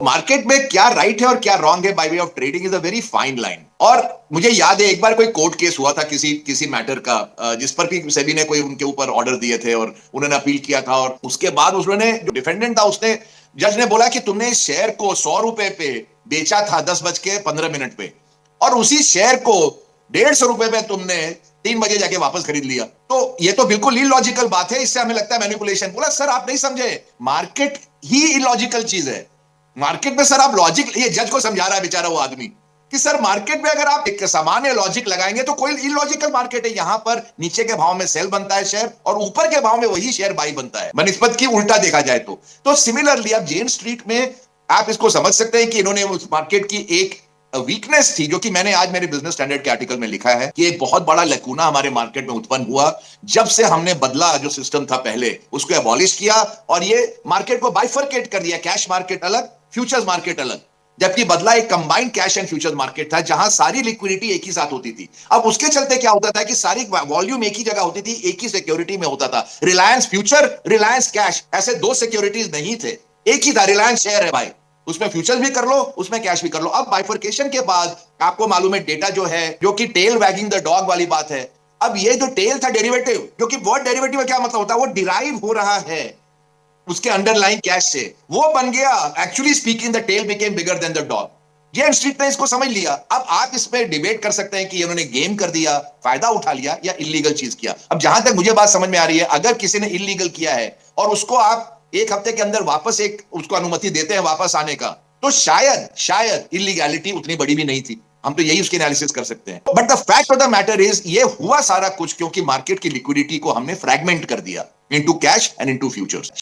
Market में क्या right है और क्या रॉन्ग है by way of trading is a very fine line. और मुझे याद है एक बार कोई कोर्ट केस हुआ था किसी किसी मैटर का, जिस पर भी सेबी ने कोई उनके ऊपर ऑर्डर दिए थे और उन्होंने अपील किया था। और उसके बाद उसने जो डिफेंडेंट था उसने जज ने बोला कि तुमने इस शेयर को 100 रुपए पे बेचा था 10:15 पे, और उसी शेयर को 150 रुपए पे तुमने 3 बजे जाके वापस खरीद लिया। तो ये तो बिल्कुल इलॉजिकल बात है, इससे हमें लगता है मैनिपुलेशन। बोला सर आप नहीं समझे, मार्केट ही इलॉजिकल चीज है। मार्केट में सर आप लॉजिक, ये जज को समझा रहा है बेचारा वो आदमी कि सर मार्केट में अगर आप एक सामान्य लॉजिक लगाएंगे तो कोई इलॉजिकल मार्केट है। यहां पर नीचे के भाव में सेल बनता है शेयर और ऊपर के भाव में वही शेयर बाई बनता है, बनिस्बत की उल्टा देखा जाए तो सिमिलरली आप जेन स्ट्रीट में आप इसको समझ सकते हैं कि इन्होंने उस मार्केट की एक वीकनेस थी, जो कि मैंने आज मेरे बिजनेस स्टैंडर्ड के आर्टिकल में लिखा है कि एक बहुत बड़ा लैकूना हमारे मार्केट में उत्पन्न हुआ जब से हमने बदला जो सिस्टम था पहले उसको एबॉलिश किया और ये मार्केट को बाइफरकेट कर दिया। कैश मार्केट अलग, फ्यूचर्स मार्केट अलग, जबकि बदला एक combined cash and futures market था जहां सारी लिक्विडिटी एक ही साथ होती थी। अब उसके चलते क्या होता था कि सारी वॉल्यूम एक ही जगह होती थी, एक ही सिक्योरिटी में होता था। रिलायंस फ्यूचर, रिलायंस कैश, ऐसे दो सिक्योरिटीज नहीं थे, एक ही था। रिलायंस शेयर है भाई, उसमें फ्यूचर्स भी कर लो, उसमें कैश भी कर लो। अब बाइफरकेशन के बाद आपको मालूम है डेटा जो है, जो कि टेल वैगिंग द डॉग वाली बात है। अब ये जो टेल था डेरिवेटिव, क्योंकि वर्ड डेरिवेटिव का क्या मतलब होता है, वो डिराइव हो रहा है उसके अंडरलाइन कैश से, वो बन गया। Actually speaking the tail became bigger than the dog. Jane Street ने इसको समझ लिया। अब आप इस पे डिबेट कर सकते हैं कि इन्होंने गेम कर दिया, फायदा उठा लिया, या इलीगल चीज किया। अब जहां तक मुझे बात समझ में आ रही है, अगर किसी ने इलीगल किया है और उसको आप 1 हफ्ते के अंदर वापस एक उसको अनुमति देते हैं वापस आने का, तो शायद शायद इलीगैलिटी उतनी बड़ी भी नहीं थी। हम तो यही उसके एनालिसिस कर सकते हैं। But the fact of the matter is ये हुआ सारा कुछ क्योंकि मार्केट की लिक्विडिटी को हमने फ्रैगमेंट कर दिया into cash and into futures.